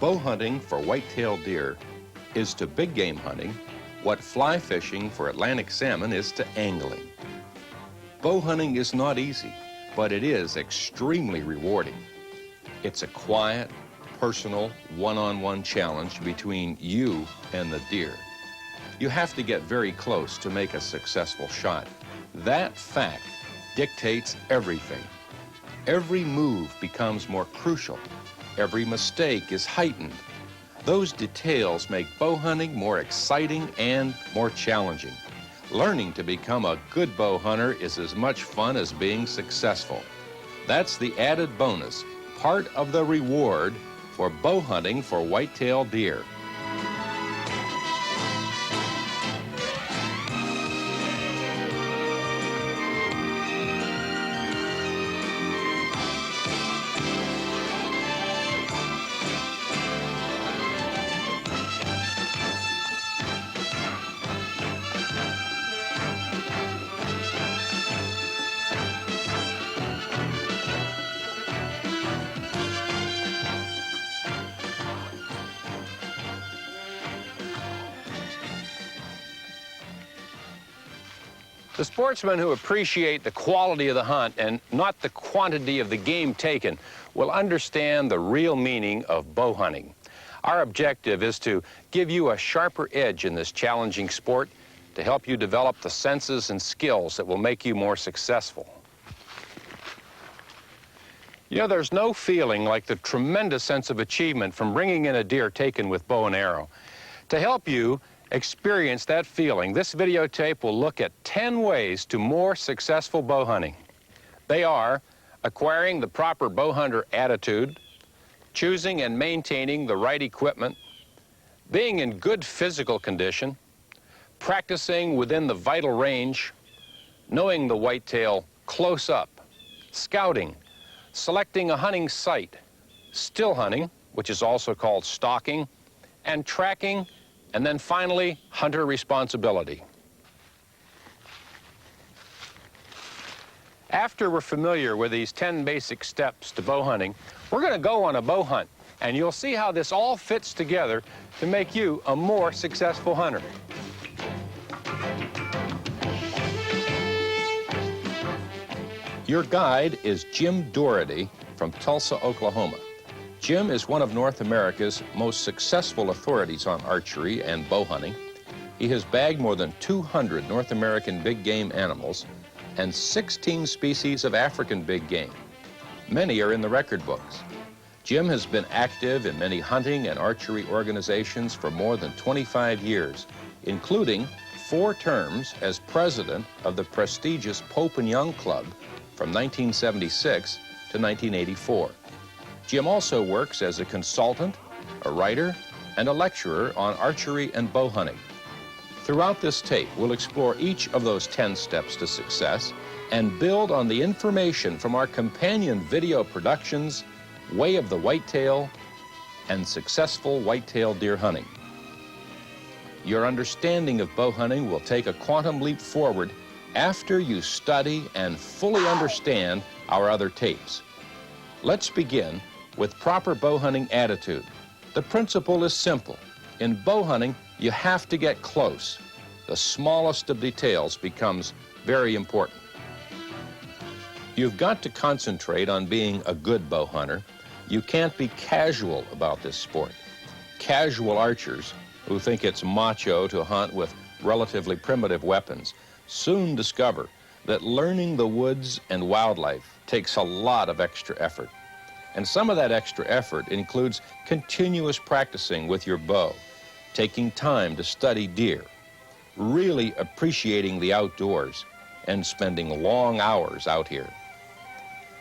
Bow hunting for whitetail deer is to big game hunting what fly fishing for Atlantic salmon is to angling. Bow hunting is not easy, but it is extremely rewarding. It's a quiet, personal, one-on-one challenge between you and the deer. You have to get very close to make a successful shot. That fact dictates everything. Every move becomes more crucial. Every mistake is heightened. Those details make bow hunting more exciting and more challenging. Learning to become a good bow hunter is as much fun as being successful. That's the added bonus, part of the reward for bow hunting for whitetail deer. The sportsmen who appreciate the quality of the hunt and not the quantity of the game taken will understand the real meaning of bow hunting. Our objective is to give you a sharper edge in this challenging sport to help you develop the senses and skills that will make you more successful. You know, there's no feeling like the tremendous sense of achievement from bringing in a deer taken with bow and arrow. To help you experience that feeling, this videotape will look at 10 ways to more successful bow hunting. They are acquiring the proper bow hunter attitude, choosing and maintaining the right equipment, being in good physical condition, practicing within the vital range, knowing the whitetail close up, scouting, selecting a hunting site, still hunting, which is also called stalking, and tracking, and then finally, hunter responsibility. After we're familiar with these 10 basic steps to bow hunting, we're going to go on a bow hunt, and you'll see how this all fits together to make you a more successful hunter. Your guide is Jim Doherty from Tulsa, Oklahoma. Jim is one of North America's most successful authorities on archery and bow hunting. He has bagged more than 200 North American big game animals and 16 species of African big game. Many are in the record books. Jim has been active in many hunting and archery organizations for more than 25 years, including 4 terms as president of the prestigious Pope and Young Club from 1976 to 1984. Jim also works as a consultant, a writer, and a lecturer on archery and bow hunting. Throughout this tape, we'll explore each of those 10 steps to success and build on the information from our companion video productions, Way of the Whitetail and Successful Whitetail Deer Hunting. Your understanding of bow hunting will take a quantum leap forward after you study and fully understand our other tapes. Let's begin with proper bow hunting attitude. The principle is simple. In bow hunting, you have to get close. The smallest of details becomes very important. You've got to concentrate on being a good bow hunter. You can't be casual about this sport. Casual archers who think it's macho to hunt with relatively primitive weapons soon discover that learning the woods and wildlife takes a lot of extra effort. And some of that extra effort includes continuous practicing with your bow, taking time to study deer, really appreciating the outdoors, and spending long hours out here.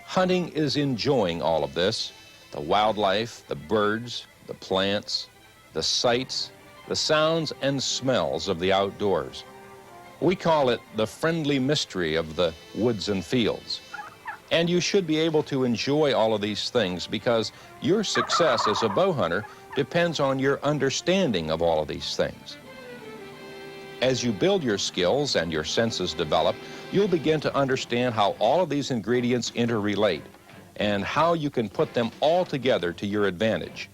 Hunting is enjoying all of this, the wildlife, the birds, the plants, the sights, the sounds and smells of the outdoors. We call it the friendly mystery of the woods and fields. And you should be able to enjoy all of these things because your success as a bow hunter depends on your understanding of all of these things. As you build your skills and your senses develop, you'll begin to understand how all of these ingredients interrelate and how you can put them all together to your advantage.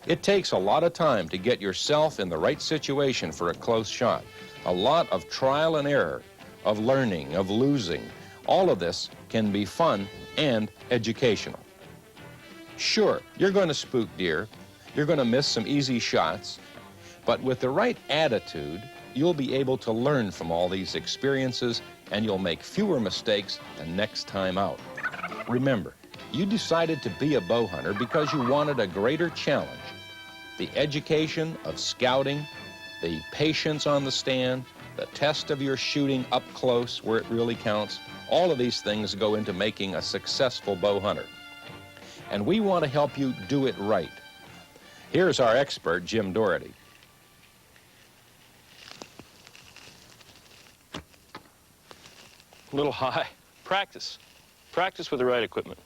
It takes a lot of time to get yourself in the right situation for a close shot. A lot of trial and error, of learning, of losing. All of this can be fun and educational. Sure, you're going to spook deer, you're going to miss some easy shots, but with the right attitude, you'll be able to learn from all these experiences and you'll make fewer mistakes the next time out. Remember, you decided to be a bow hunter because you wanted a greater challenge. The education of scouting, the patience on the stand, the test of your shooting up close where it really counts, all of these things go into making a successful bow hunter. And we want to help you do it right. Here's our expert, Jim Doherty. A little high. Practice. Practice with the right equipment.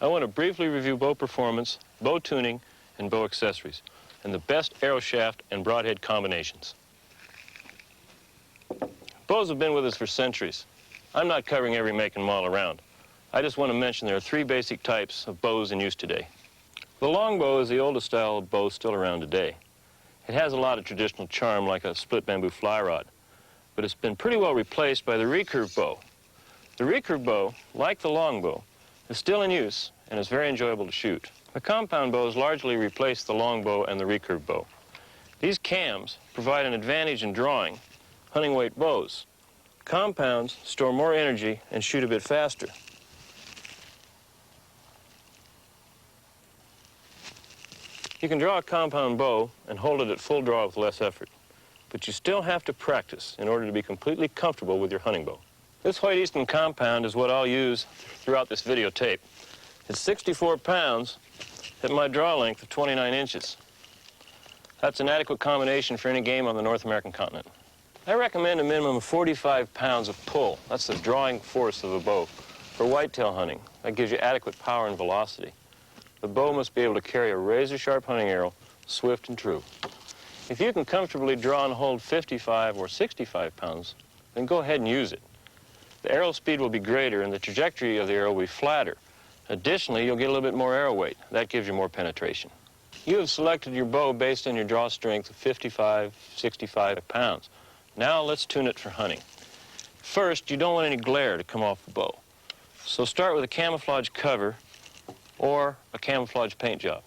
I want to briefly review bow performance, bow tuning, and bow accessories, and the best arrow shaft and broadhead combinations. Bows have been with us for centuries. I'm not covering every make and model around. I just want to mention there are three basic types of bows in use today. The longbow is the oldest style of bow still around today. It has a lot of traditional charm like a split bamboo fly rod, but it's been pretty well replaced by the recurve bow. The recurve bow, like the longbow, is still in use and is very enjoyable to shoot. The compound bows largely replaced the longbow and the recurve bow. These cams provide an advantage in drawing hunting weight bows. Compounds store more energy and shoot a bit faster. You can draw a compound bow and hold it at full draw with less effort, but you still have to practice in order to be completely comfortable with your hunting bow. This Hoyt Easton compound is what I'll use throughout this videotape. It's 64 pounds at my draw length of 29 inches. That's an adequate combination for any game on the North American continent. I recommend a minimum of 45 pounds of pull. That's the drawing force of a bow. For whitetail hunting, that gives you adequate power and velocity. The bow must be able to carry a razor-sharp hunting arrow, swift and true. If you can comfortably draw and hold 55 or 65 pounds, then go ahead and use it. The arrow speed will be greater and the trajectory of the arrow will be flatter. Additionally, you'll get a little bit more arrow weight. That gives you more penetration. You have selected your bow based on your draw strength of 55, 65 pounds. Now let's tune it for hunting. First, you don't want any glare to come off the bow. So start with a camouflage cover or a camouflage paint job.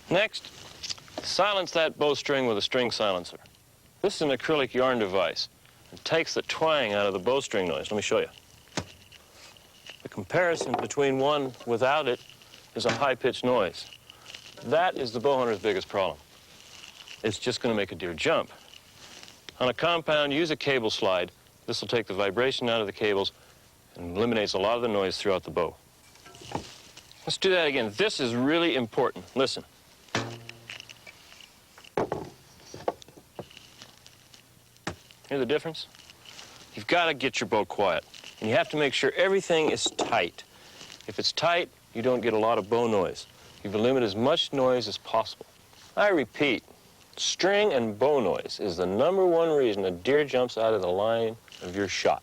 Next, silence that bowstring with a string silencer. This is an acrylic yarn device. It takes the twang out of the bowstring noise. Let me show you. The comparison between one without it is a high-pitched noise. That is the bow hunter's biggest problem. It's just going to make a deer jump. On a compound, use a cable slide. This will take the vibration out of the cables and eliminates a lot of the noise throughout the bow. Let's do that again. This is really important. Listen. Hear the difference? You've got to get your bow quiet, and you have to make sure everything is tight. If it's tight, you don't get a lot of bow noise. You limit as much noise as possible. I repeat, string and bow noise is the #1 reason a deer jumps out of the line of your shot.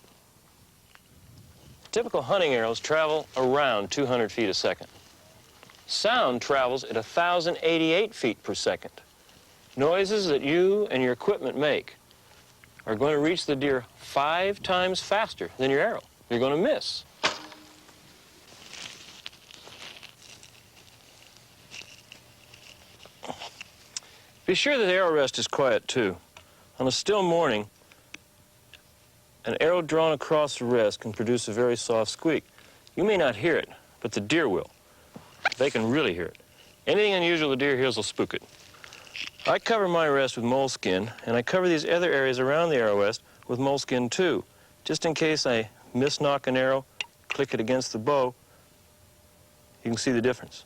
Typical hunting arrows travel around 200 feet a second. Sound travels at 1,088 feet per second. Noises that you and your equipment make are going to reach the deer 5 times faster than your arrow. You're going to miss. Be sure that the arrow rest is quiet, too. On a still morning, an arrow drawn across the rest can produce a very soft squeak. You may not hear it, but the deer will. They can really hear it. Anything unusual the deer hears will spook it. I cover my rest with moleskin, and I cover these other areas around the arrow rest with moleskin, too, just in case I misknock an arrow, click it against the bow. You can see the difference.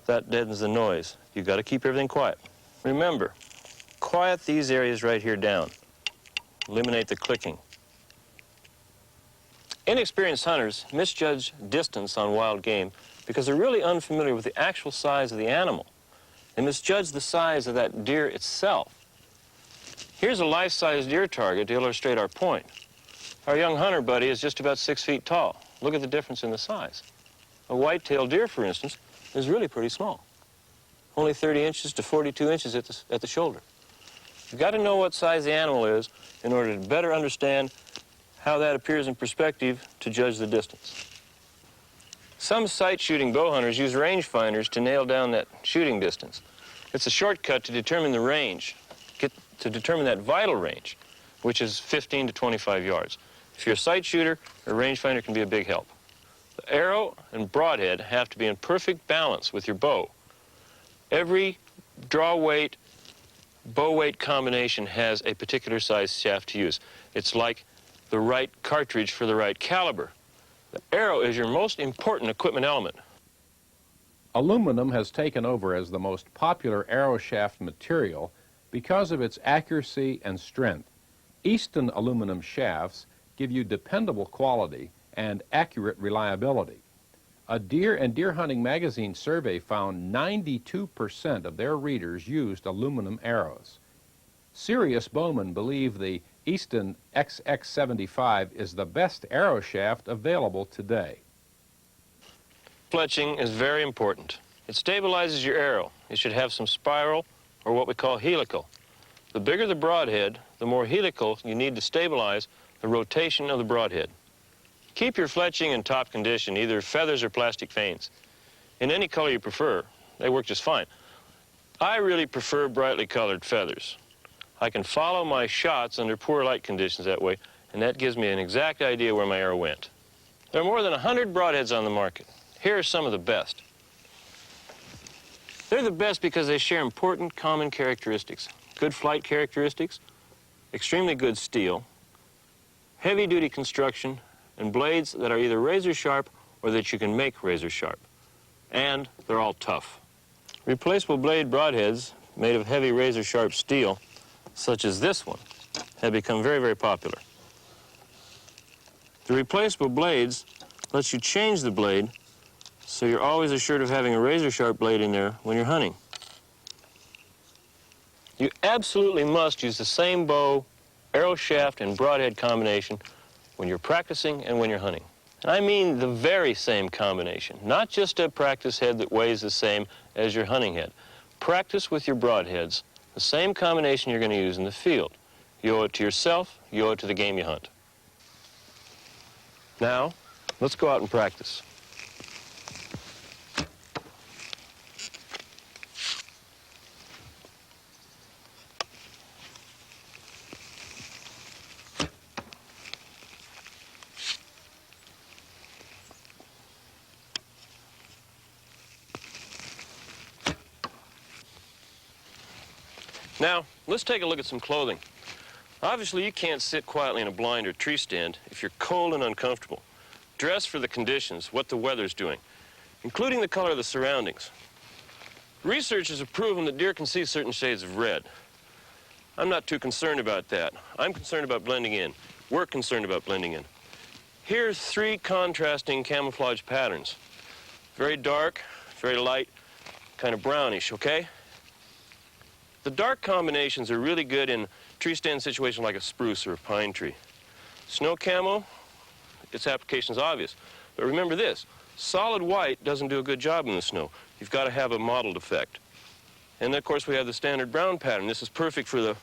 That deadens the noise. You've got to keep everything quiet. Remember, quiet these areas right here down. Eliminate the clicking. Inexperienced hunters misjudge distance on wild game because they're really unfamiliar with the actual size of the animal. They misjudge the size of that deer itself. Here's a life-size deer target to illustrate our point. Our young hunter buddy is just about 6 feet tall. Look at the difference in the size. A white-tailed deer, for instance, is really pretty small. only 30 inches to 42 inches at the shoulder. You've got to know what size the animal is in order to better understand how that appears in perspective to judge the distance. Some sight shooting bow hunters use rangefinders to nail down that shooting distance. It's a shortcut to determine the range, to determine that vital range, which is 15 to 25 yards. If you're a sight shooter, a rangefinder can be a big help. The arrow and broadhead have to be in perfect balance with your bow. Every draw weight, bow weight combination has a particular size shaft to use. It's like the right cartridge for the right caliber. The arrow is your most important equipment element. Aluminum has taken over as the most popular arrow shaft material because of its accuracy and strength. Easton aluminum shafts give you dependable quality and accurate reliability. A Deer and Deer Hunting magazine survey found 92% of their readers used aluminum arrows. Serious bowmen believe the Easton XX75 is the best arrow shaft available today. Fletching is very important. It stabilizes your arrow. It should have some spiral, or what we call helical. The bigger the broadhead, the more helical you need to stabilize the rotation of the broadhead. Keep your fletching in top condition, either feathers or plastic vanes. In any color you prefer, they work just fine. I really prefer brightly colored feathers. I can follow my shots under poor light conditions that way, and that gives me an exact idea where my arrow went. There are more than 100 broadheads on the market. Here are some of the best. They're the best because they share important common characteristics. Good flight characteristics, extremely good steel, heavy-duty construction, and blades that are either razor sharp or that you can make razor sharp. And they're all tough. Replaceable blade broadheads made of heavy razor sharp steel, such as this one, have become very, very popular. The replaceable blades lets you change the blade so you're always assured of having a razor sharp blade in there when you're hunting. You absolutely must use the same bow, arrow shaft, and broadhead combination when you're practicing and when you're hunting. And I mean the very same combination, not just a practice head that weighs the same as your hunting head. Practice with your broadheads, the same combination you're going to use in the field. You owe it to yourself, you owe it to the game you hunt. Now, let's go out and practice. Now, let's take a look at some clothing. Obviously, you can't sit quietly in a blind or tree stand if you're cold and uncomfortable. Dress for the conditions, what the weather's doing, including the color of the surroundings. Researchers have proven that deer can see certain shades of red. I'm not too concerned about that. I'm concerned about blending in. We're concerned about blending in. Here's 3 contrasting camouflage patterns. Very dark, very light, kind of brownish, okay? The dark combinations are really good in tree stand situations like a spruce or a pine tree. Snow camo, its application is obvious. But remember this, solid white doesn't do a good job in the snow. You've got to have a mottled effect. And then, of course, we have the standard brown pattern. This is perfect for the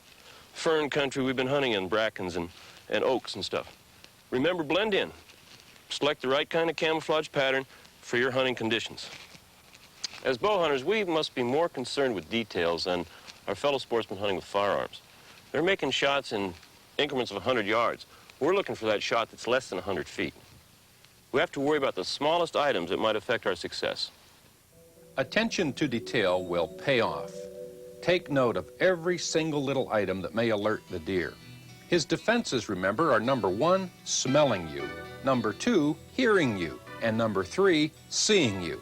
fern country we've been hunting in, brackens and oaks and stuff. Remember, blend in. Select the right kind of camouflage pattern for your hunting conditions. As bow hunters, we must be more concerned with details than our fellow sportsmen hunting with firearms. They're making shots in increments of 100 yards. We're looking for that shot that's less than 100 feet. We have to worry about the smallest items that might affect our success. Attention to detail will pay off. Take note of every single little item that may alert the deer. His defenses, remember, are number 1, smelling you, number 2, hearing you, and number 3, seeing you.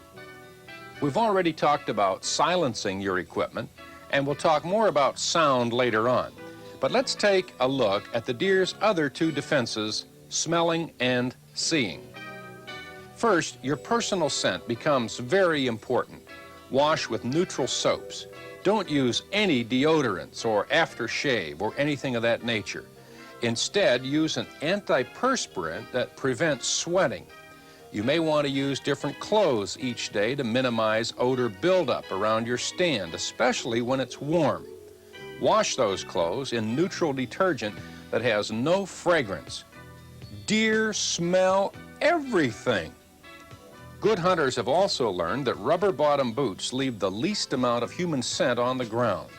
We've already talked about silencing your equipment, and we'll talk more about sound later on. But let's take a look at the deer's other 2 defenses, smelling and seeing. First, your personal scent becomes very important. Wash with neutral soaps. Don't use any deodorants or aftershave or anything of that nature. Instead, use an antiperspirant that prevents sweating. You may want to use different clothes each day to minimize odor buildup around your stand, especially when it's warm. Wash those clothes in neutral detergent that has no fragrance. Deer smell everything. Good hunters have also learned that rubber-bottom boots leave the least amount of human scent on the ground.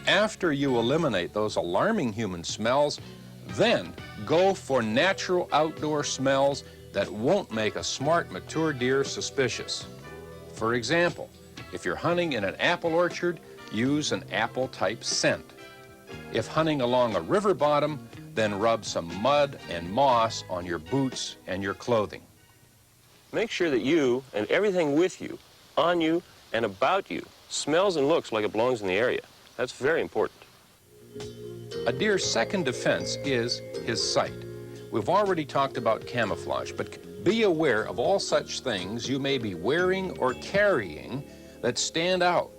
After you eliminate those alarming human smells, then go for natural outdoor smells that won't make a smart, mature deer suspicious. For example, if you're hunting in an apple orchard, use an apple-type scent. If hunting along a river bottom, then rub some mud and moss on your boots and your clothing. Make sure that you and everything with you, on you, and about you smells and looks like it belongs in the area. That's very important. A deer's second defense is his sight. We've already talked about camouflage, but be aware of all such things you may be wearing or carrying that stand out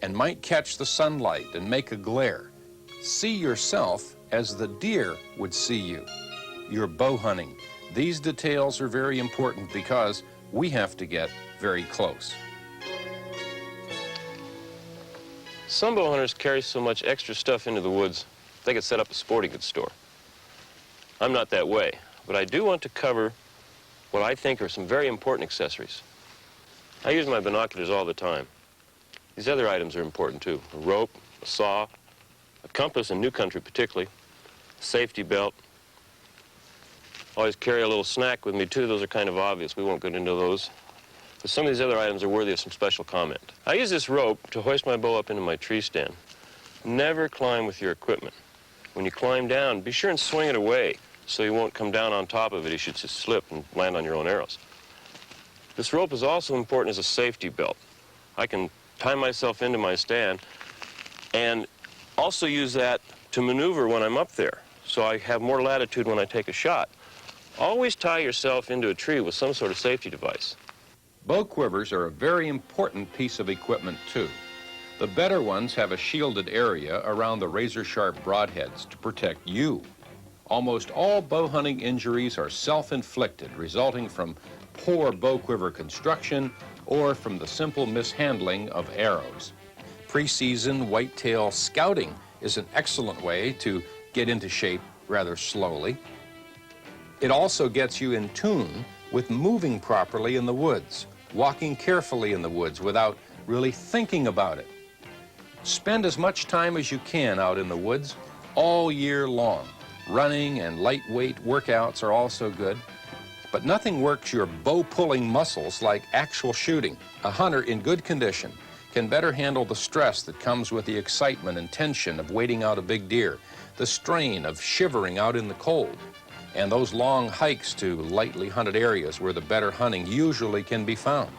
and might catch the sunlight and make a glare. See yourself as the deer would see you. You're bow hunting. These details are very important because we have to get very close. Some bow hunters carry so much extra stuff into the woods, they could set up a sporting goods store. I'm not that way, but I do want to cover what I think are some very important accessories. I use my binoculars all the time. These other items are important too. A rope, a saw, a compass in new country particularly, a safety belt. Always carry a little snack with me too. Those are kind of obvious. We won't get into those. But some of these other items are worthy of some special comment. I use this rope to hoist my bow up into my tree stand. Never climb with your equipment. When you climb down, be sure and swing it away so you won't come down on top of it. You should just slip and land on your own arrows. This rope is also important as a safety belt. I can tie myself into my stand and also use that to maneuver when I'm up there, so I have more latitude when I take a shot. Always tie yourself into a tree with some sort of safety device. Bow quivers are a very important piece of equipment too. The better ones have a shielded area around the razor-sharp broadheads to protect you. Almost all bow hunting injuries are self-inflicted, resulting from poor bow quiver construction or from the simple mishandling of arrows. Pre-season whitetail scouting is an excellent way to get into shape rather slowly. It also gets you in tune with moving properly in the woods, walking carefully in the woods without really thinking about it. Spend as much time as you can out in the woods all year long. Running and lightweight workouts are also good, but nothing works your bow-pulling muscles like actual shooting. A hunter in good condition can better handle the stress that comes with the excitement and tension of waiting out a big deer, the strain of shivering out in the cold, and those long hikes to lightly hunted areas where the better hunting usually can be found.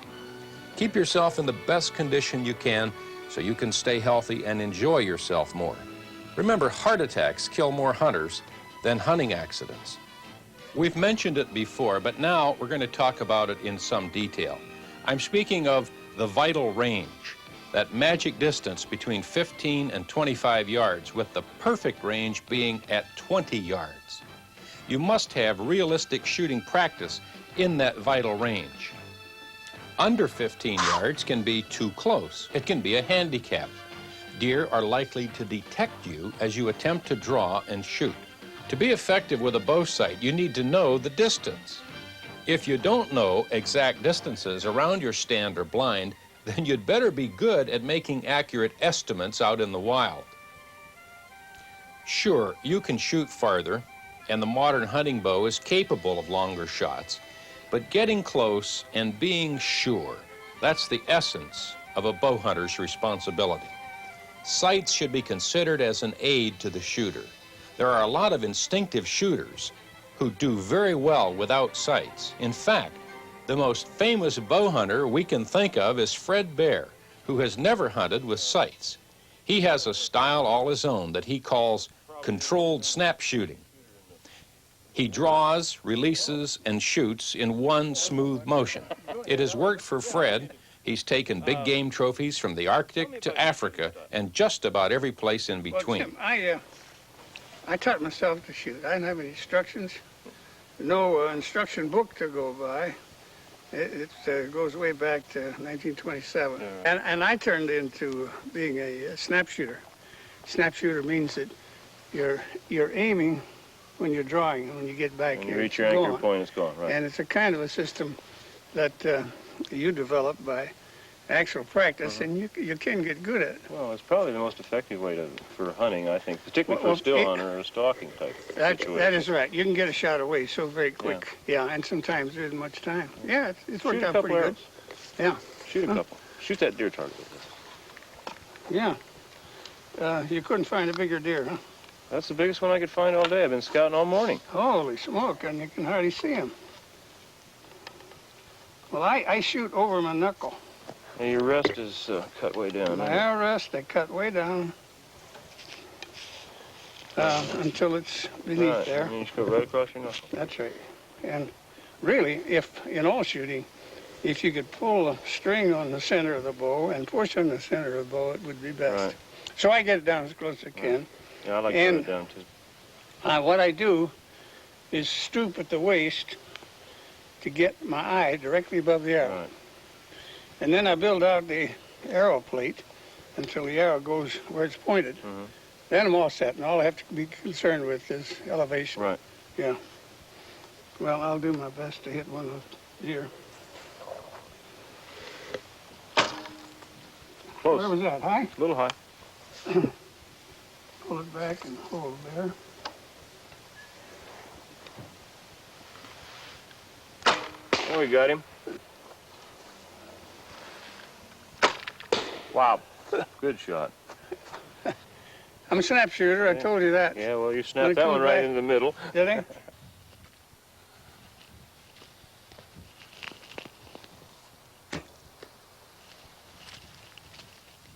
Keep yourself in the best condition you can so you can stay healthy and enjoy yourself more. Remember, heart attacks kill more hunters than hunting accidents. We've mentioned it before, but now we're going to talk about it in some detail. I'm speaking of the vital range, that magic distance between 15 and 25 yards, with the perfect range being at 20 yards. You must have realistic shooting practice in that vital range. Under 15 yards can be too close. It can be a handicap. Deer are likely to detect you as you attempt to draw and shoot. To be effective with a bow sight, you need to know the distance. If you don't know exact distances around your stand or blind, then you'd better be good at making accurate estimates out in the wild. Sure, you can shoot farther, and the modern hunting bow is capable of longer shots, but getting close and being sure, that's the essence of a bow hunter's responsibility. Sights should be considered as an aid to the shooter. There are a lot of instinctive shooters who do very well without sights. In fact, the most famous bow hunter we can think of is Fred Bear, who has never hunted with sights. He has a style all his own that he calls controlled snap shooting. He draws, releases, and shoots in one smooth motion. It has worked for Fred. He's taken big game trophies from the Arctic to Africa and just about every place in between. Well, Tim, I taught myself to shoot. I didn't have any instructions, no instruction book to go by. It goes way back to 1927. Yeah. And I turned into being a snap shooter. Snap shooter means that you're aiming when you're drawing, and when you get back, When you reach your anchor point, it's gone, right? And it's a kind of a system that you develop by actual practice, and you can get good at it. Well, it's probably the most effective way for hunting, I think, particularly for a still hunter or a stalking type situation. That is right. You can get a shot away so very quick. Yeah, and sometimes there isn't much time. Yeah, it's worked out pretty good. Yeah. Shoot a couple. Shoot that deer target with this. Yeah. You couldn't find a bigger deer, huh? That's the biggest one I could find all day. I've been scouting all morning. Holy smoke, and you can hardly see him. Well, I shoot over my knuckle. And your rest is cut way down. My rest, I cut way down until it's beneath there. And you just go right across your knuckle. That's right. And really, if in all shooting, if you could pull a string on the center of the bow and push on the center of the bow, it would be best. Right. So I get it down as close as I can. Yeah, I like to get it down too. What I do is stoop at the waist to get my eye directly above the arrow. Right. And then I build out the arrow plate until the arrow goes where it's pointed. Mm-hmm. Then I'm all set, and all I have to be concerned with is elevation. Right. Yeah. Well, I'll do my best to hit one of the deer. Close. Where was that? High? A little high. Pull it back and hold there. There we got him. Wow. Good shot. I'm a snap shooter, I told you that. Yeah, well, you snapped that one right in the middle. Did I?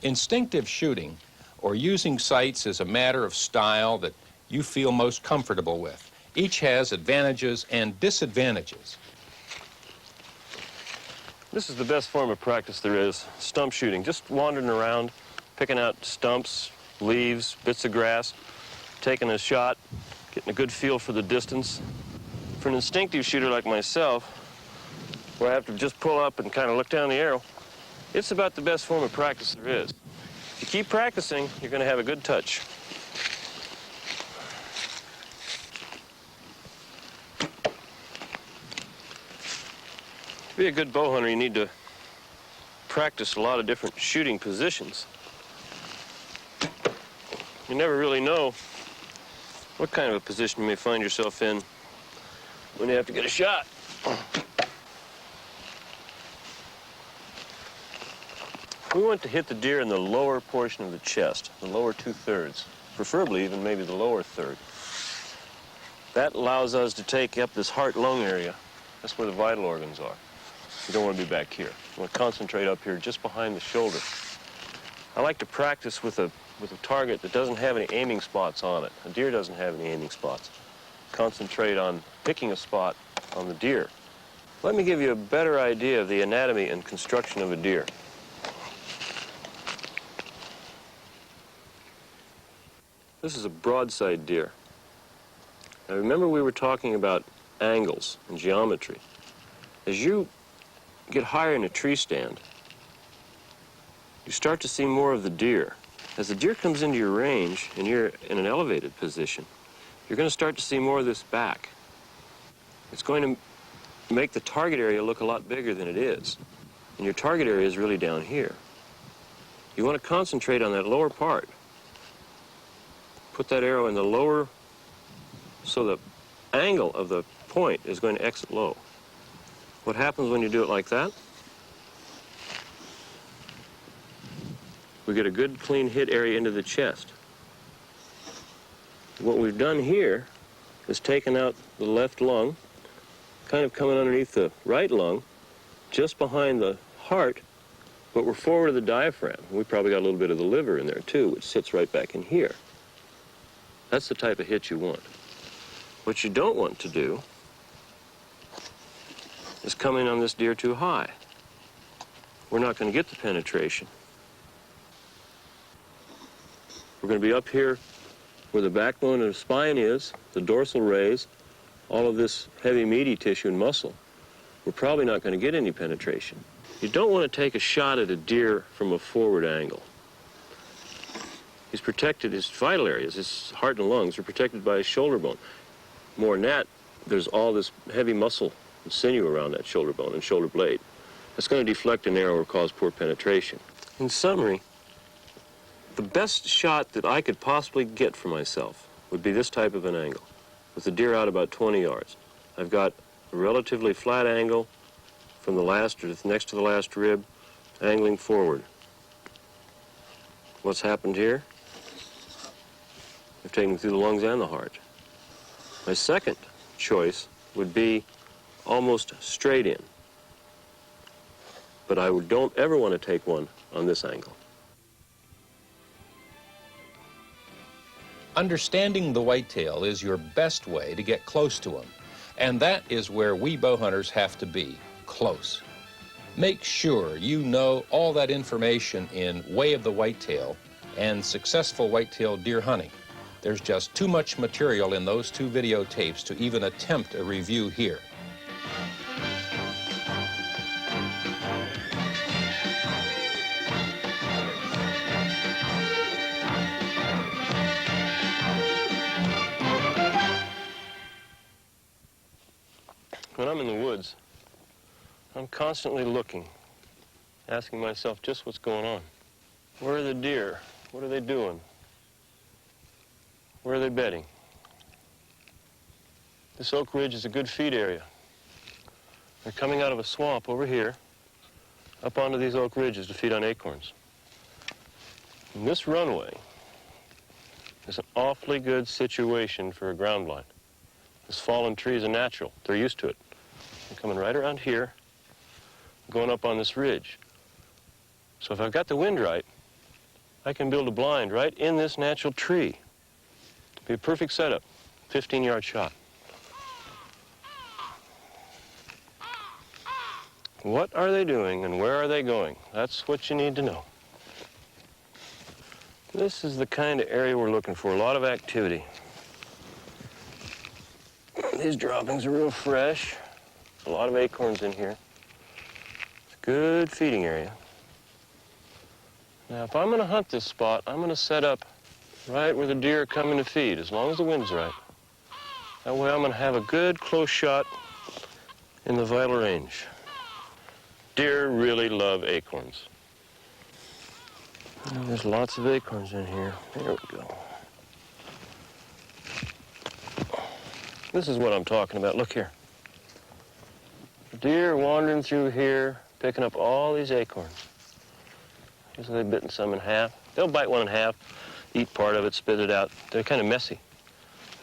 Instinctive shooting, or using sights, is a matter of style that you feel most comfortable with. Each has advantages and disadvantages. This is the best form of practice there is, stump shooting. Just wandering around, picking out stumps, leaves, bits of grass, taking a shot, getting a good feel for the distance. For an instinctive shooter like myself, where I have to just pull up and kind of look down the arrow, it's about the best form of practice there is. If you keep practicing, you're going to have a good touch. To be a good bow hunter, you need to practice a lot of different shooting positions. You never really know what kind of a position you may find yourself in when you have to get a shot. We want to hit the deer in the lower portion of the chest, the lower 2/3, preferably even maybe the lower third. That allows us to take up this heart-lung area. That's where the vital organs are. You don't want to be back here. You want to concentrate up here just behind the shoulder. I like to practice with a target that doesn't have any aiming spots on it. A deer doesn't have any aiming spots. Concentrate on picking a spot on the deer. Let me give you a better idea of the anatomy and construction of a deer. This is a broadside deer. Now remember we were talking about angles and geometry. As you get higher in a tree stand, you start to see more of the deer. As the deer comes into your range and you're in an elevated position, you're going to start to see more of this back. It's going to make the target area look a lot bigger than it is. And your target area is really down here. You want to concentrate on that lower part. Put that arrow in the lower, so the angle of the point is going to exit low. What happens when you do it like that? We get a good clean hit area into the chest. What we've done here is taken out the left lung, kind of coming underneath the right lung, just behind the heart, but we're forward of the diaphragm. We probably got a little bit of the liver in there too, which sits right back in here. That's the type of hit you want. What you don't want to do is come in on this deer too high. We're not going to get the penetration. We're going to be up here where the backbone and the spine is, the dorsal rays, all of this heavy meaty tissue and muscle. we're probably not going to get any penetration. You don't want to take a shot at a deer from a forward angle. He's protected, his vital areas, his heart and lungs are protected by his shoulder bone. More than that, there's all this heavy muscle and sinew around that shoulder bone and shoulder blade. That's going to deflect an arrow or cause poor penetration. In summary, the best shot that I could possibly get for myself would be this type of an angle, with the deer out about 20 yards. I've got a relatively flat angle from the last, or next to the last rib, angling forward. What's happened here? I've taken him through the lungs and the heart. My second choice would be almost straight in. But I don't ever want to take one on this angle. Understanding the whitetail is your best way to get close to him, and that is where we bow hunters have to be, close. Make sure you know all that information in Way of the Whitetail and Successful Whitetail Deer Hunting. There's just too much material in those two videotapes to even attempt a review here. When I'm in the woods, I'm constantly looking, asking myself just what's going on. Where are the deer? What are they doing? Where are they bedding? This oak ridge is a good feed area. They're coming out of a swamp over here, up onto these oak ridges to feed on acorns. And this runway is an awfully good situation for a ground blind. This fallen tree is a natural. They're used to it. They're coming right around here, going up on this ridge. So if I've got the wind right, I can build a blind right in this natural tree. Be a perfect setup, 15-yard shot. What are they doing and where are they going? That's what you need to know. This is the kind of area we're looking for, a lot of activity. These droppings are real fresh. A lot of acorns in here. It's a good feeding area. Now, if I'm going to hunt this spot, I'm going to set up right where the deer are coming to feed, as long as the wind's right. That way I'm going to have a good close shot in the vital range. Deer really love acorns. And there's lots of acorns in here. There we go. This is what I'm talking about. Look here. Deer wandering through here, picking up all these acorns. So they've bitten some in half. They'll bite one in half, eat part of it, spit it out. They're kind of messy.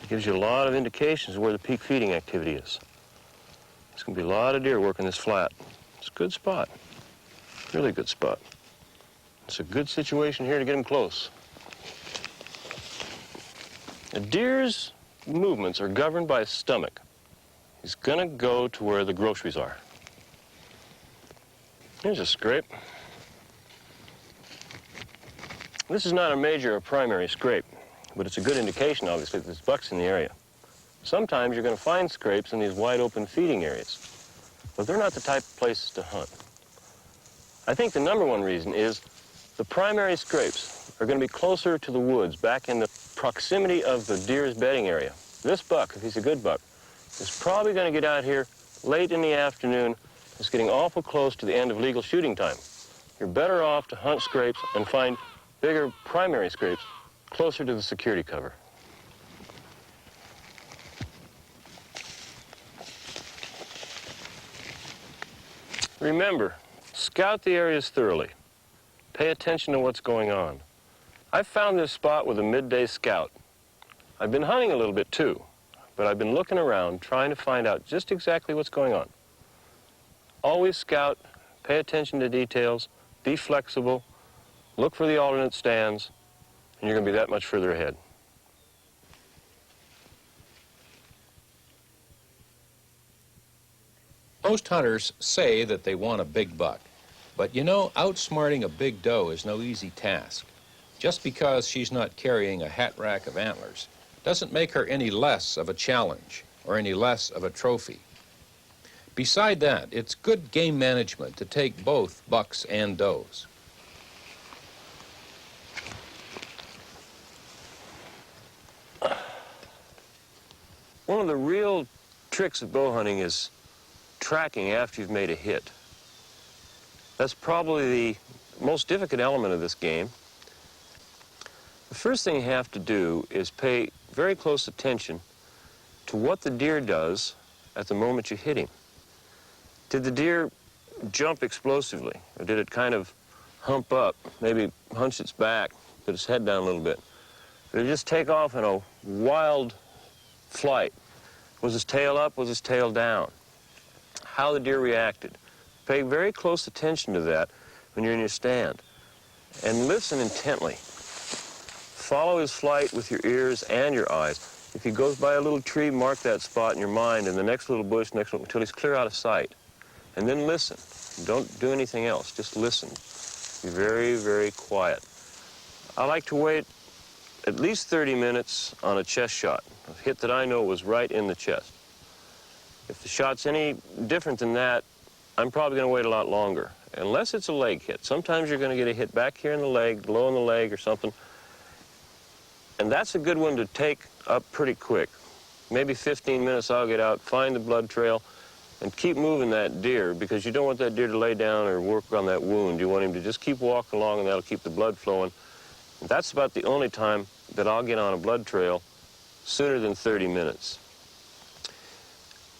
It gives you a lot of indications of where the peak feeding activity is. There's going to be a lot of deer working this flat. It's a good spot. Really good spot. It's a good situation here to get them close. A deer's movements are governed by his stomach. He's going to go to where the groceries are. Here's a scrape. This is not a major or primary scrape, but it's a good indication, obviously, that there's bucks in the area. Sometimes you're going to find scrapes in these wide open feeding areas, but they're not the type of places to hunt. I think the number one reason is the primary scrapes are going to be closer to the woods, back in the proximity of the deer's bedding area. This buck, if he's a good buck, is probably going to get out here late in the afternoon. It's getting awful close to the end of legal shooting time. You're better off to hunt scrapes and find bigger primary scrapes closer to the security cover. Remember, scout the areas thoroughly. Pay attention to what's going on. I found this spot with a midday scout. I've been hunting a little bit too, but I've been looking around trying to find out just exactly what's going on. Always scout, pay attention to details, be flexible, look for the alternate stands, and you're going to be that much further ahead. Most hunters say that they want a big buck, but you know, outsmarting a big doe is no easy task. Just because she's not carrying a hat rack of antlers doesn't make her any less of a challenge or any less of a trophy. Beside that, it's good game management to take both bucks and does. One of the real tricks of bow hunting is tracking after you've made a hit. That's probably the most difficult element of this game. The first thing you have to do is pay very close attention to what the deer does at the moment you hit him. Did the deer jump explosively, or did it kind of hump up, maybe hunch its back, put its head down a little bit? Did it just take off in a wild flight? Was his tail up? Was his tail down? How the deer reacted. Pay very close attention to that when you're in your stand. And listen intently. Follow his flight with your ears and your eyes. If he goes by a little tree, mark that spot in your mind, and the next little bush, next little, until he's clear out of sight. And then listen. Don't do anything else. Just listen. Be very, very quiet. I like to wait at least 30 minutes on a chest shot, a hit that I know was right in the chest. If the shot's any different than that, I'm probably going to wait a lot longer, unless it's a leg hit. Sometimes you're going to get a hit back here in the leg, low in the leg or something, and that's a good one to take up pretty quick. Maybe 15 minutes I'll get out, find the blood trail, and keep moving that deer, because you don't want that deer to lay down or work on that wound. You want him to just keep walking along, and that'll keep the blood flowing. And that's about the only time that I'll get on a blood trail sooner than 30 minutes.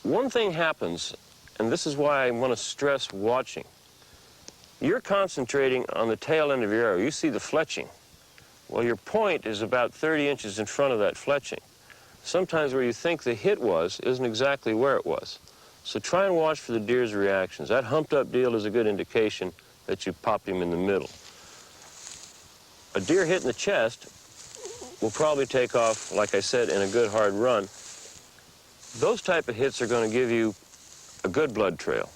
One thing happens, and this is why I want to stress watching. You're concentrating on the tail end of your arrow. You see the fletching. Well, your point is about 30 inches in front of that fletching. Sometimes where you think the hit was isn't exactly where it was. So try and watch for the deer's reactions. That humped up deal is a good indication that you popped him in the middle. A deer hit in the chest will probably take off, like I said, in a good hard run. Those type of hits are going to give you a good blood trail.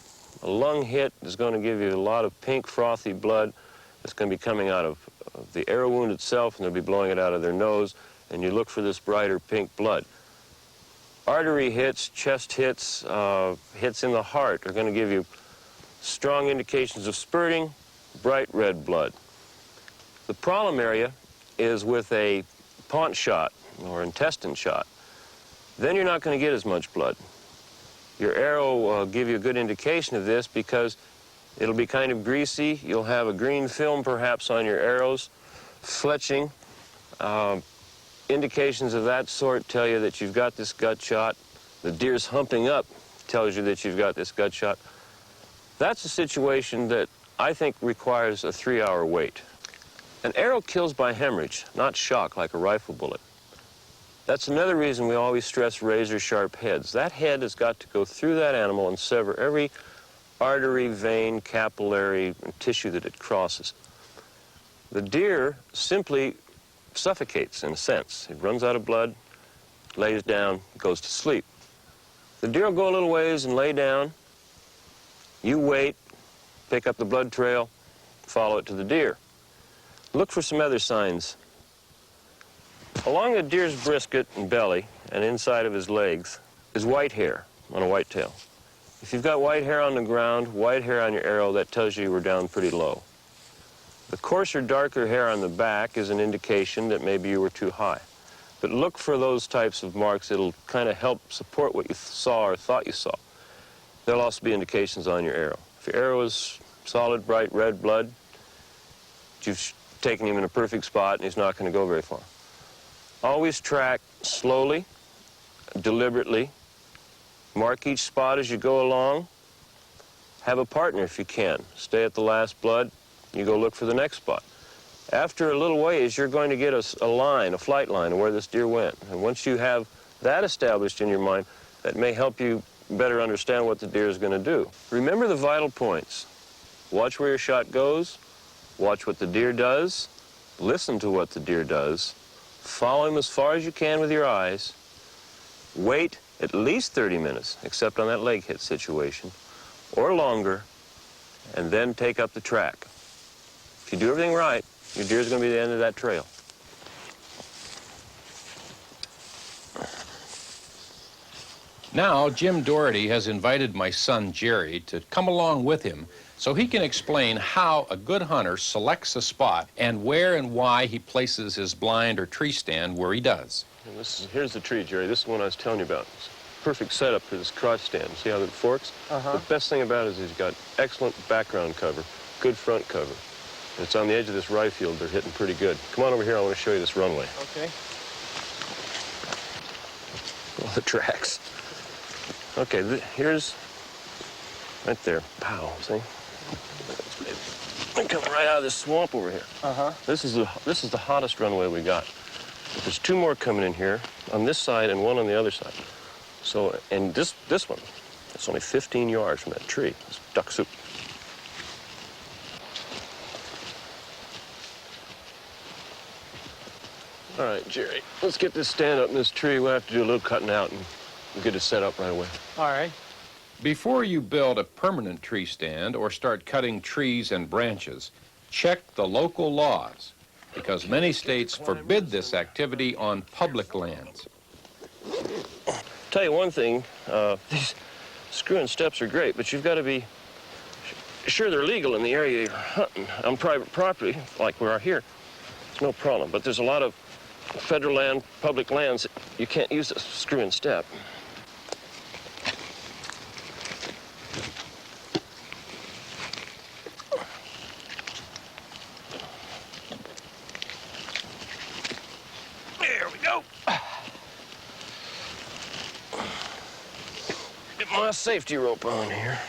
A lung hit is going to give you a lot of pink, frothy blood that's going to be coming out of the arrow wound itself, and they'll be blowing it out of their nose, and you look for this brighter pink blood. Artery hits, chest hits, hits in the heart are going to give you strong indications of spurting, bright red blood. The problem area is with a paunch shot or intestine shot. Then you're not going to get as much blood. Your arrow will give you a good indication of this because it'll be kind of greasy. You'll have a green film perhaps on your arrows, fletching. Indications of that sort tell you that you've got this gut shot. The deer's humping up tells you that you've got this gut shot. That's a situation that I think requires a 3-hour wait. An arrow kills by hemorrhage, not shock like a rifle bullet. That's another reason we always stress razor-sharp heads. That head has got to go through that animal and sever every artery, vein, capillary, and tissue that it crosses. The deer simply suffocates, in a sense. It runs out of blood, lays down, goes to sleep. The deer will go a little ways and lay down. You wait, pick up the blood trail, follow it to the deer. Look for some other signs. Along the deer's brisket and belly and inside of his legs is white hair on a whitetail. If you've got white hair on the ground, white hair on your arrow, that tells you we're down pretty low. The coarser, darker hair on the back is an indication that maybe you were too high. But look for those types of marks. It'll kind of help support what you saw or thought you saw. There'll also be indications on your arrow. If your arrow is solid, bright red blood, you've taken him in a perfect spot and he's not going to go very far. Always track slowly, deliberately. Mark each spot as you go along. Have a partner if you can. Stay at the last blood. You go look for the next spot. After a little ways, you're going to get a line, a flight line of where this deer went. And once you have that established in your mind, that may help you better understand what the deer is going to do. Remember the vital points. Watch where your shot goes. Watch what the deer does. Listen to what the deer does. Follow him as far as you can with your eyes. Wait at least 30 minutes, except on that leg hit situation, or longer, and then take up the track. If you do everything right, your deer's going to be at the end of that trail. Now, Jim Doherty has invited my son, Jerry, to come along with him so he can explain how a good hunter selects a spot and where and why he places his blind or tree stand where he does. And here's the tree, Jerry. This is the one I was telling you about. It's a perfect setup for this crotch stand. See how it forks? The best thing about it is it's got excellent background cover, good front cover. And it's on the edge of this rye field. They're hitting pretty good. Come on over here. I want to show you this runway. Okay. All the tracks. Okay, here's right there. Pow, see? They come right out of this swamp over here. This is the hottest runway we got. But there's two more coming in here on this side and one on the other side. So, and this one, it's only 15 yards from that tree. It's duck soup. All right, Jerry, let's get this stand up in this tree. We'll have to do a little cutting out and get it set up right away. All right. Before you build a permanent tree stand or start cutting trees and branches, check the local laws, because many states forbid this activity on public lands. Tell you one thing, these screw and steps are great, but you've got to be sure they're legal in the area you're hunting. On private property, like we are here, it's no problem. But there's a lot of federal land, public lands, you can't use a screw and step. There we go. Get my safety rope on here.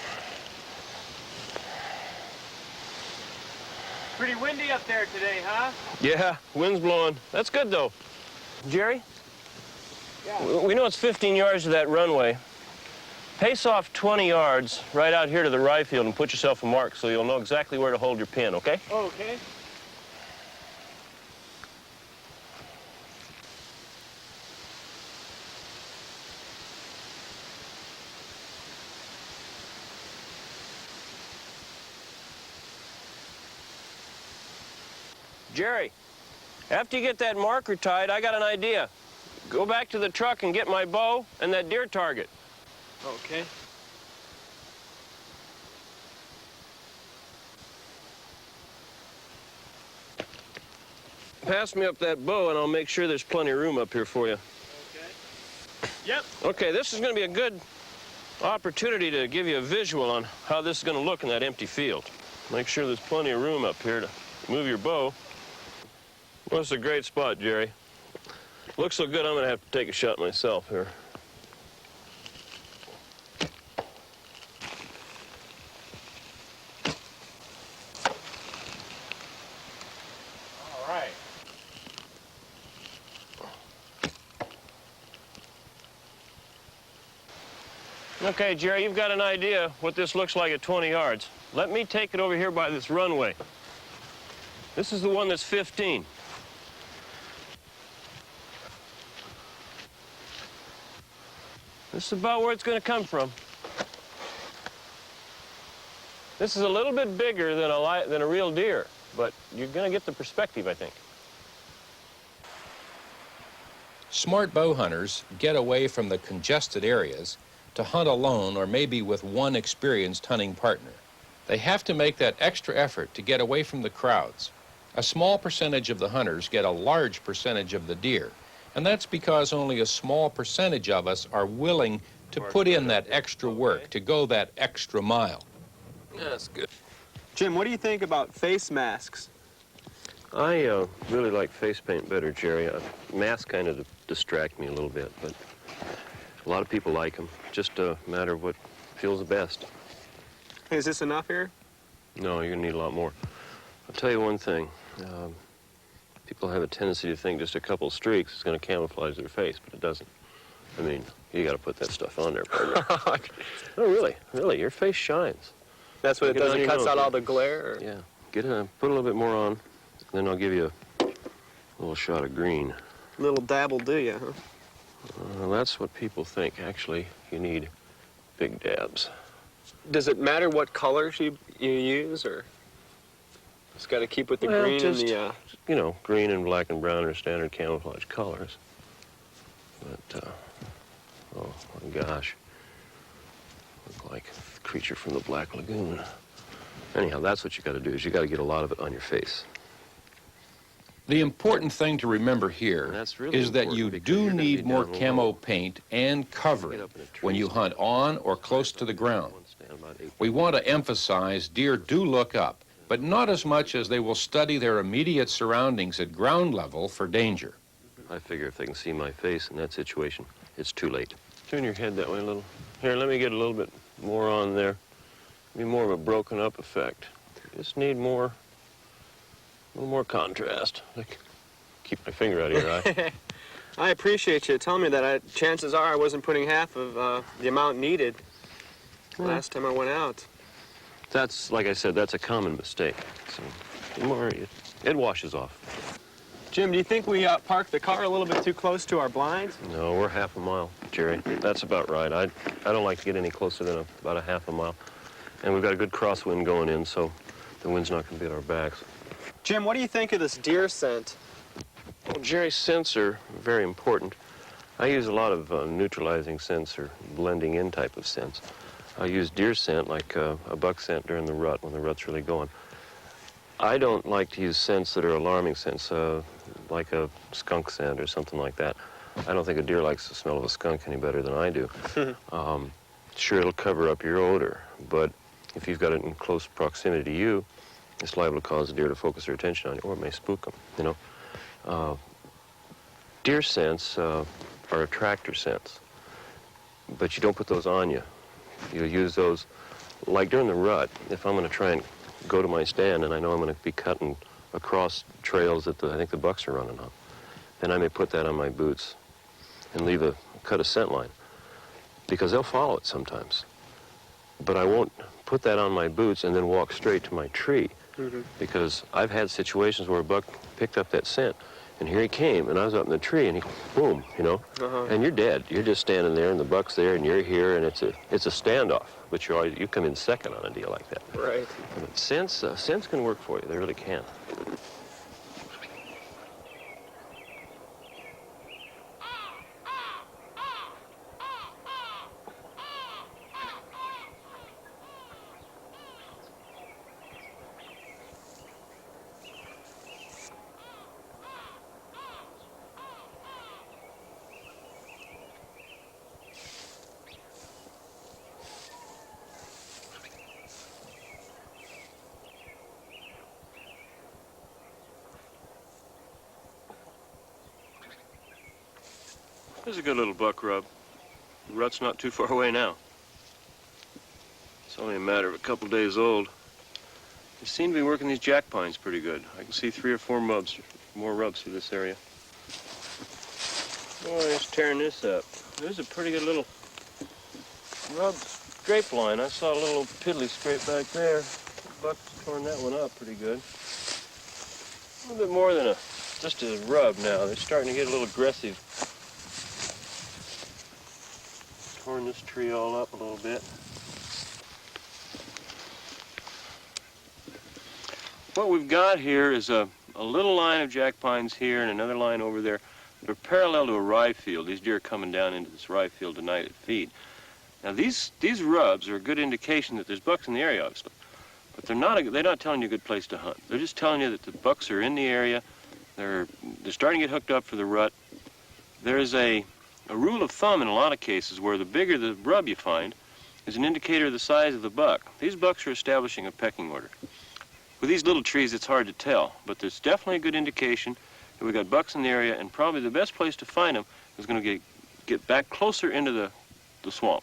Pretty windy up there today, huh? Yeah, wind's blowing. That's good, though. Jerry? Yeah. We know it's 15 yards to that runway. Pace off 20 yards right out here to the rye field and put yourself a mark so you'll know exactly where to hold your pin, okay? Okay. Jerry, after you get that marker tied, I got an idea. Go back to the truck and get my bow and that deer target. Okay. Pass me up that bow and I'll make sure there's plenty of room up here for you. Okay. Yep. Okay, this is going to be a good opportunity to give you a visual on how this is going to look in that empty field. Make sure there's plenty of room up here to move your bow. Well, it's a great spot, Jerry. Looks so good, I'm going to have to take a shot myself here. All right. Okay, Jerry, you've got an idea what this looks like at 20 yards. Let me take it over here by this runway. This is the one that's 15. This is about where it's going to come from. This is a little bit bigger than a real deer, but you're going to get the perspective, I think. Smart bow hunters get away from the congested areas to hunt alone or maybe with one experienced hunting partner. They have to make that extra effort to get away from the crowds. A small percentage of the hunters get a large percentage of the deer, and that's because only a small percentage of us are willing to put in that extra work, to go that extra mile. Yeah, that's good. Jim, what do you think about face masks? I really like face paint better, Jerry. Masks kind of distract me a little bit, but a lot of people like them. Just a matter of what feels the best. Hey, is this enough here? No, you're going to need a lot more. I'll tell you one thing. People have a tendency to think just a couple streaks is going to camouflage their face, but it doesn't. I mean, you got to put that stuff on there, partner. No, really, your face shines. That's what it does. It cuts out all the glare? Or? Yeah. Put a little bit more on, then I'll give you a little shot of green. Little dab will do you, huh? Well, that's what people think. Actually, you need big dabs. Does it matter what colors you use, or it's got to keep with the Well, green just, and the? You know, green and black and brown are standard camouflage colors. But Oh my gosh. Look like a creature from the Black Lagoon. Anyhow, that's what you got to do, is you got to get a lot of it on your face. The important thing to remember here That's really is that you important because do you're gonna be need more down camo low. paint and covering up in a tree when you hunt on or close to the ground. Stand about 8 We want to emphasize deer do look up, but not as much as they will study their immediate surroundings at ground level for danger. I figure if they can see my face in that situation, it's too late. Turn your head that way a little. Here, let me get a little bit more on there. Be more of a broken up effect. Just need more, a little more contrast. Like, keep my finger out of your eye. I appreciate you telling me that. Chances are I wasn't putting half of the amount needed last time I went out. That's, like I said, that's a common mistake. So, the more it washes off. Jim, do you think we parked the car a little bit too close to our blinds? No, we're half a mile, Jerry. That's about right. I don't like to get any closer than about a half a mile. And we've got a good crosswind going in, so the wind's not going to be at our backs. Jim, what do you think of this deer scent? Well, Jerry, scents are very important. I use a lot of neutralizing scents or blending in type of scents. I use deer scent like a buck scent during the rut, when the rut's really going. I don't like to use scents that are alarming scents, like a skunk scent or something like that. I don't think a deer likes the smell of a skunk any better than I do. Sure, it'll cover up your odor, but if you've got it in close proximity to you, it's liable to cause the deer to focus their attention on you, or it may spook them, you know. Deer scents are attractor scents, but you don't put those on you. You use those, like during the rut, if I'm going to try and go to my stand and I know I'm going to be cutting across trails that I think the bucks are running on, then I may put that on my boots and cut a scent line, because they'll follow it sometimes. But I won't put that on my boots and then walk straight to my tree, because I've had situations where a buck picked up that scent, and here he came, and I was up in the tree, and he, boom, you know, and you're dead. You're just standing there, and the buck's there, and you're here, and it's a standoff. But you come in second on a deal like that. Right. But scents can work for you. They really can. This is a good little buck rub. The rut's not too far away now. It's only a matter of a couple days old. They seem to be working these jack pines pretty good. I can see 3 or 4 more rubs through this area. Oh, just tearing this up. There's a pretty good little rub drape line. I saw a little piddly straight back there. The buck's torn that one up pretty good. A little bit more than just a rub now. They're starting to get a little aggressive. Torn this tree all up a little bit. What we've got here is a little line of jack pines here and another line over there. They're parallel to a rye field. These deer are coming down into this rye field tonight at feed. Now these rubs are a good indication that there's bucks in the area, obviously. But they're not telling you a good place to hunt. They're just telling you that the bucks are in the area. They're starting to get hooked up for the rut. There's a rule of thumb in a lot of cases where the bigger the rub you find is an indicator of the size of the buck. These bucks are establishing a pecking order. With these little trees, it's hard to tell, but there's definitely a good indication that we've got bucks in the area, and probably the best place to find them is going to get back closer into the swamp.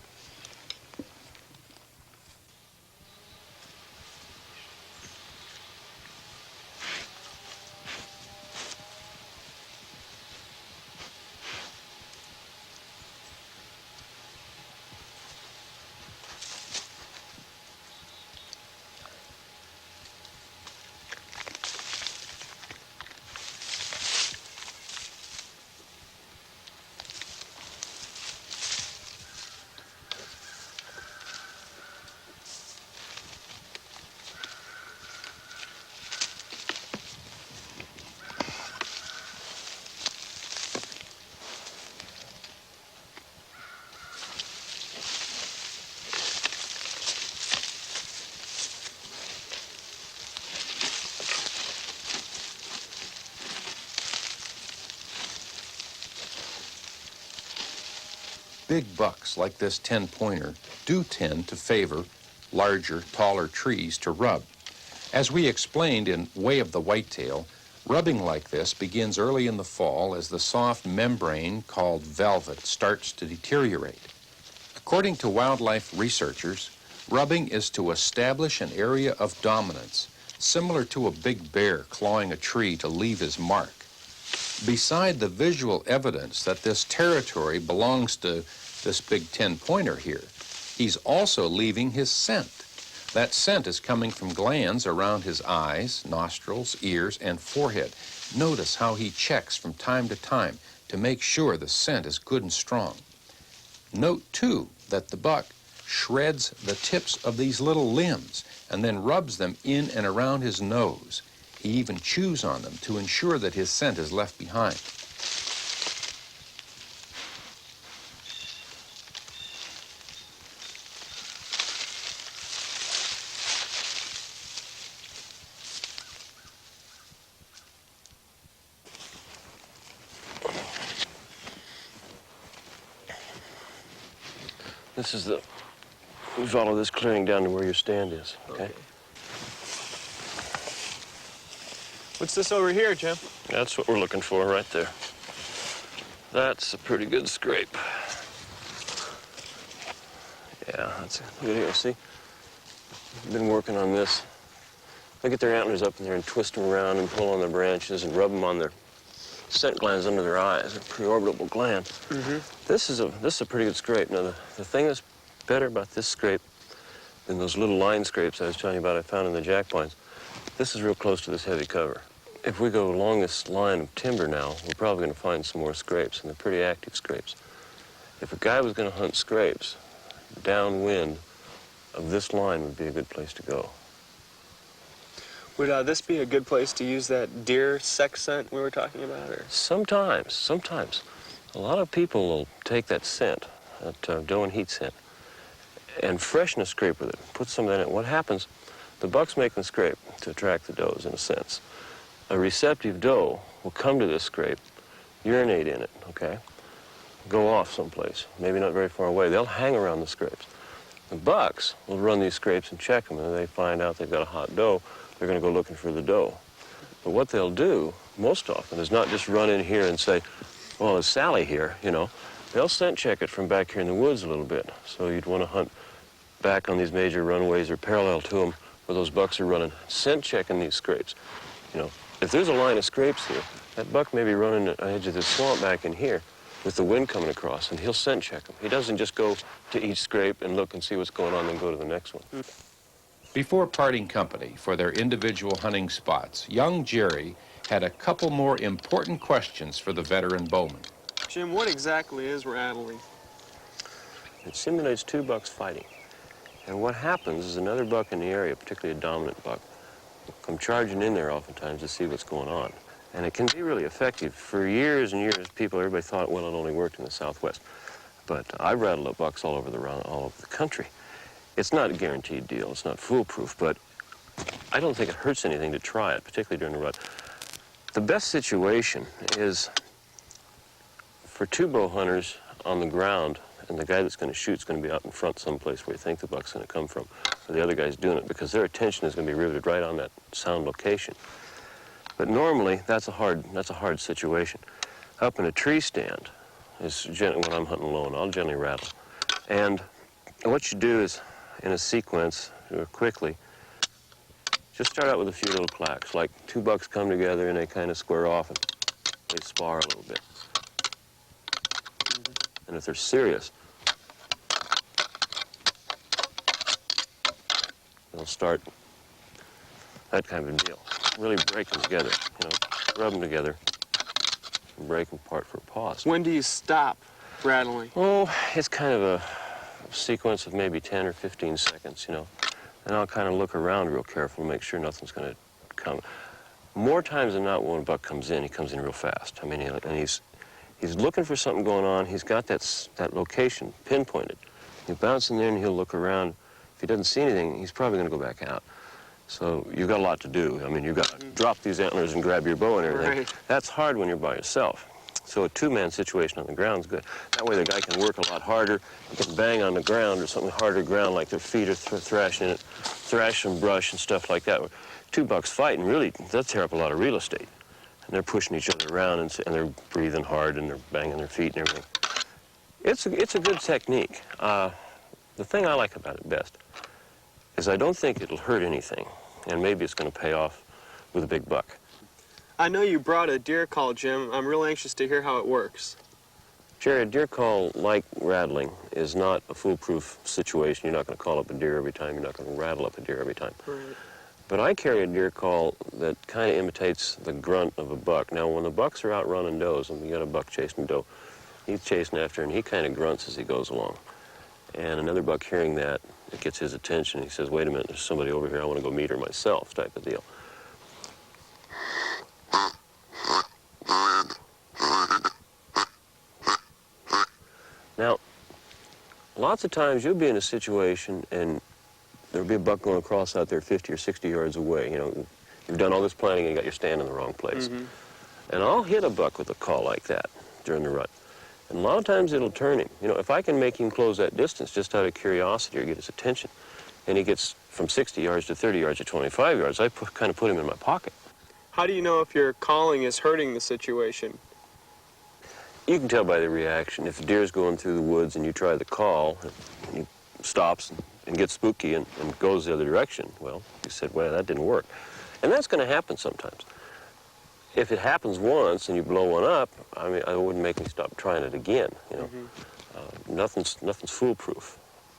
big bucks like this 10-pointer do tend to favor larger, taller trees to rub. As we explained in Way of the Whitetail, rubbing like this begins early in the fall as the soft membrane called velvet starts to deteriorate. According to wildlife researchers, rubbing is to establish an area of dominance, similar to a big bear clawing a tree to leave his mark. Beside the visual evidence that this territory belongs to this big 10-pointer here, he's also leaving his scent. That scent is coming from glands around his eyes, nostrils, ears, and forehead. Notice how he checks from time to time to make sure the scent is good and strong. Note, too, that the buck shreds the tips of these little limbs and then rubs them in and around his nose. He even chews on them to ensure that his scent is left behind. This is we follow this clearing down to where your stand is, okay? What's this over here, Jim? That's what we're looking for right there. That's a pretty good scrape. Yeah, that's a good here. See? Been working on this. They get their antlers up in there and twist them around and pull on their branches and rub them on their scent glands under their eyes, a preorbital gland. This is a pretty good scrape. Now, the thing that's better about this scrape than those little line scrapes I was telling you about I found in the jack pines, this is real close to this heavy cover. If we go along this line of timber now, we're probably going to find some more scrapes, and they're pretty active scrapes. If a guy was going to hunt scrapes, downwind of this line would be a good place to go. Would this be a good place to use that deer sex scent we were talking about? Or? Sometimes. A lot of people will take that scent, that doe and heat scent, and freshen a scrape with it, put some of that in it. What happens, the buck's making the scrape to attract the does, in a sense. A receptive doe will come to this scrape, urinate in it, okay? Go off someplace, maybe not very far away. They'll hang around the scrapes. The bucks will run these scrapes and check them, and they find out they've got a hot doe, they're going to go looking for the doe. But what they'll do, most often, is not just run in here and say, well, there's Sally here, you know. They'll scent check it from back here in the woods a little bit. So you'd want to hunt back on these major runways or parallel to them where those bucks are running, scent checking these scrapes. You know, if there's a line of scrapes here, that buck may be running at the edge of this swamp back in here with the wind coming across, and he'll scent check them. He doesn't just go to each scrape and look and see what's going on, then go to the next one. Before parting company for their individual hunting spots, young Jerry had a couple more important questions for the veteran bowman. Jim, what exactly is rattling? It simulates two bucks fighting. And what happens is another buck in the area, particularly a dominant buck, will come charging in there oftentimes to see what's going on. And it can be really effective. For years and years, everybody thought, well, it only worked in the Southwest. But I've rattled up bucks all over the country. It's not a guaranteed deal. It's not foolproof, but I don't think it hurts anything to try it, particularly during the rut. The best situation is for two bow hunters on the ground, and the guy that's going to shoot is going to be out in front someplace where you think the buck's going to come from. So the other guy's doing it because their attention is going to be riveted right on that sound location. But normally, that's a hard situation. Up in a tree stand is generally when I'm hunting alone. I'll generally rattle. And what you do is, in a sequence, quickly, just start out with a few little clacks, like two bucks come together and they kind of square off and they spar a little bit. And if they're serious, they'll start that kind of a deal. Really break them together, you know, rub them together and break them apart for a pause. When do you stop rattling? Oh, it's kind of a sequence of maybe 10 or 15 seconds, you know. And I'll kind of look around real careful to make sure nothing's going to come. More times than not, when a buck comes in, he comes in real fast. I mean, and he's looking for something going on. He's got that location pinpointed. He'll bounce in there and he'll look around. If he doesn't see anything, he's probably going to go back out. So you've got a lot to do. I mean, you've got to drop these antlers and grab your bow and everything. Right. That's hard when you're by yourself. So a two-man situation on the ground is good. That way the guy can work a lot harder. He can bang on the ground or something harder ground, like their feet are thrashing it, thrash and brush and stuff like that. Two bucks fighting, really, that tear up a lot of real estate. And they're pushing each other around, and they're breathing hard, and they're banging their feet and everything. It's a good technique. The thing I like about it best is I don't think it'll hurt anything, and maybe it's going to pay off with a big buck. I know you brought a deer call, Jim. I'm real anxious to hear how it works. Jerry, a deer call, like rattling, is not a foolproof situation. You're not going to call up a deer every time. You're not going to rattle up a deer every time. Right. But I carry a deer call that kind of imitates the grunt of a buck. Now, when the bucks are out running does, and we got a buck chasing doe, he's chasing after her, and he kind of grunts as he goes along. And another buck hearing that, it gets his attention. He says, wait a minute, there's somebody over here. I want to go meet her myself, type of deal. Now, lots of times you'll be in a situation and there'll be a buck going across out there 50 or 60 yards away. You know, you've done all this planning and you got your stand in the wrong place. Mm-hmm. And I'll hit a buck with a call like that during the rut. And a lot of times it'll turn him. You know, if I can make him close that distance just out of curiosity or get his attention, and he gets from 60 yards to 30 yards to 25 yards, I kind of put him in my pocket. How do you know if your calling is hurting the situation? You can tell by the reaction. If a deer's going through the woods and you try the call, and he stops and gets spooky and goes the other direction, well, you said, well, that didn't work. And that's going to happen sometimes. If it happens once and you blow one up, I mean, it wouldn't make me stop trying it again, you know. Mm-hmm. Nothing's foolproof,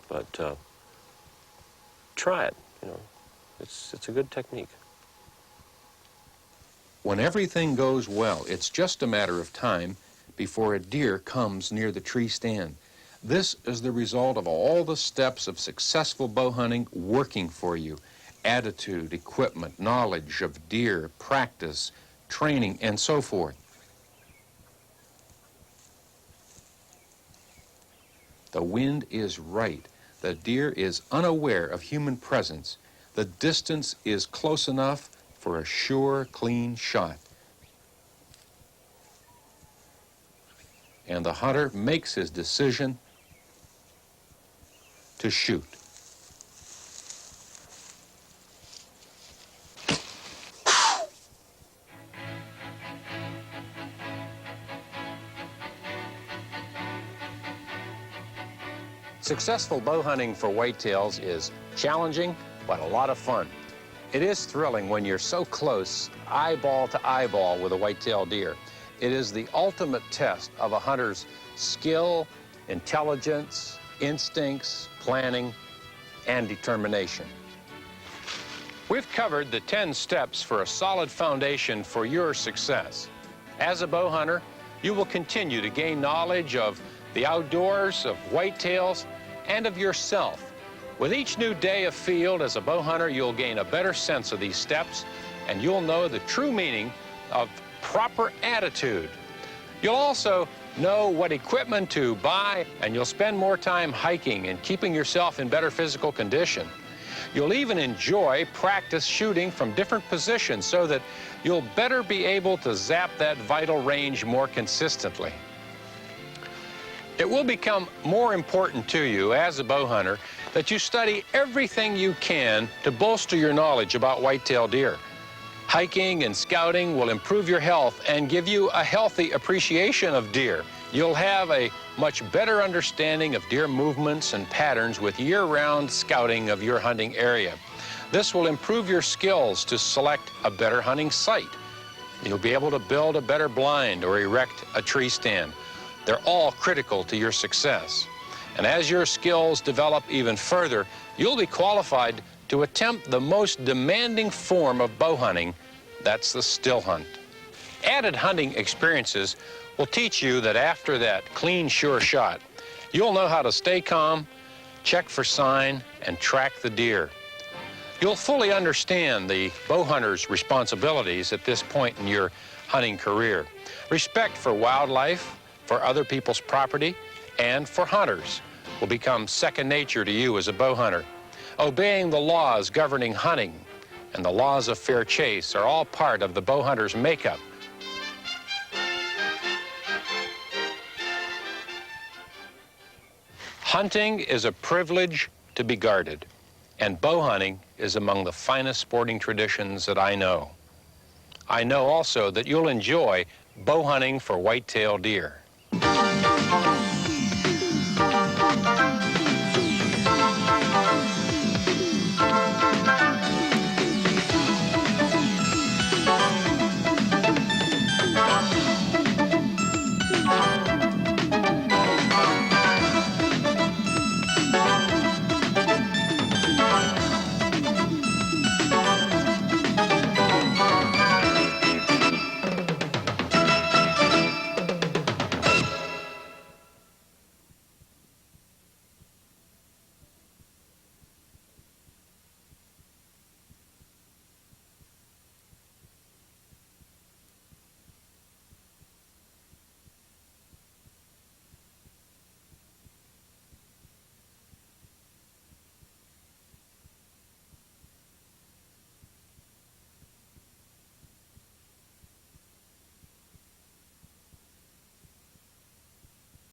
but try it, you know. It's a good technique. When everything goes well, it's just a matter of time before a deer comes near the tree stand. This is the result of all the steps of successful bow hunting working for you. Attitude, equipment, knowledge of deer, practice, training, and so forth. The wind is right. The deer is unaware of human presence. The distance is close enough for a sure, clean shot. And the hunter makes his decision to shoot. Successful bow hunting for whitetails is challenging, but a lot of fun. It is thrilling when you're so close, eyeball to eyeball, with a whitetail deer. It is the ultimate test of a hunter's skill, intelligence, instincts, planning, and determination. We've covered the 10 steps for a solid foundation for your success. As a bow hunter, you will continue to gain knowledge of the outdoors, of whitetails, and of yourself. With each new day of field as a bow hunter, you'll gain a better sense of these steps, and you'll know the true meaning of proper attitude. You'll also know what equipment to buy, and you'll spend more time hiking and keeping yourself in better physical condition. You'll even enjoy practice shooting from different positions so that you'll better be able to zap that vital range more consistently. It will become more important to you as a bow hunter that you study everything you can to bolster your knowledge about whitetail deer. Hiking and scouting will improve your health and give you a healthy appreciation of deer. You'll have a much better understanding of deer movements and patterns with year-round scouting of your hunting area. This will improve your skills to select a better hunting site. You'll be able to build a better blind or erect a tree stand. They're all critical to your success. And as your skills develop even further, you'll be qualified to attempt the most demanding form of bow hunting, that's the still hunt. Added hunting experiences will teach you that after that clean, sure shot, you'll know how to stay calm, check for sign, and track the deer. You'll fully understand the bow hunter's responsibilities at this point in your hunting career. Respect for wildlife, for other people's property, and for hunters will become second nature to you as a bow hunter. Obeying the laws governing hunting and the laws of fair chase are all part of the bow hunter's makeup. Hunting is a privilege to be guarded, and bow hunting is among the finest sporting traditions that I know. I know also that you'll enjoy bow hunting for whitetail deer.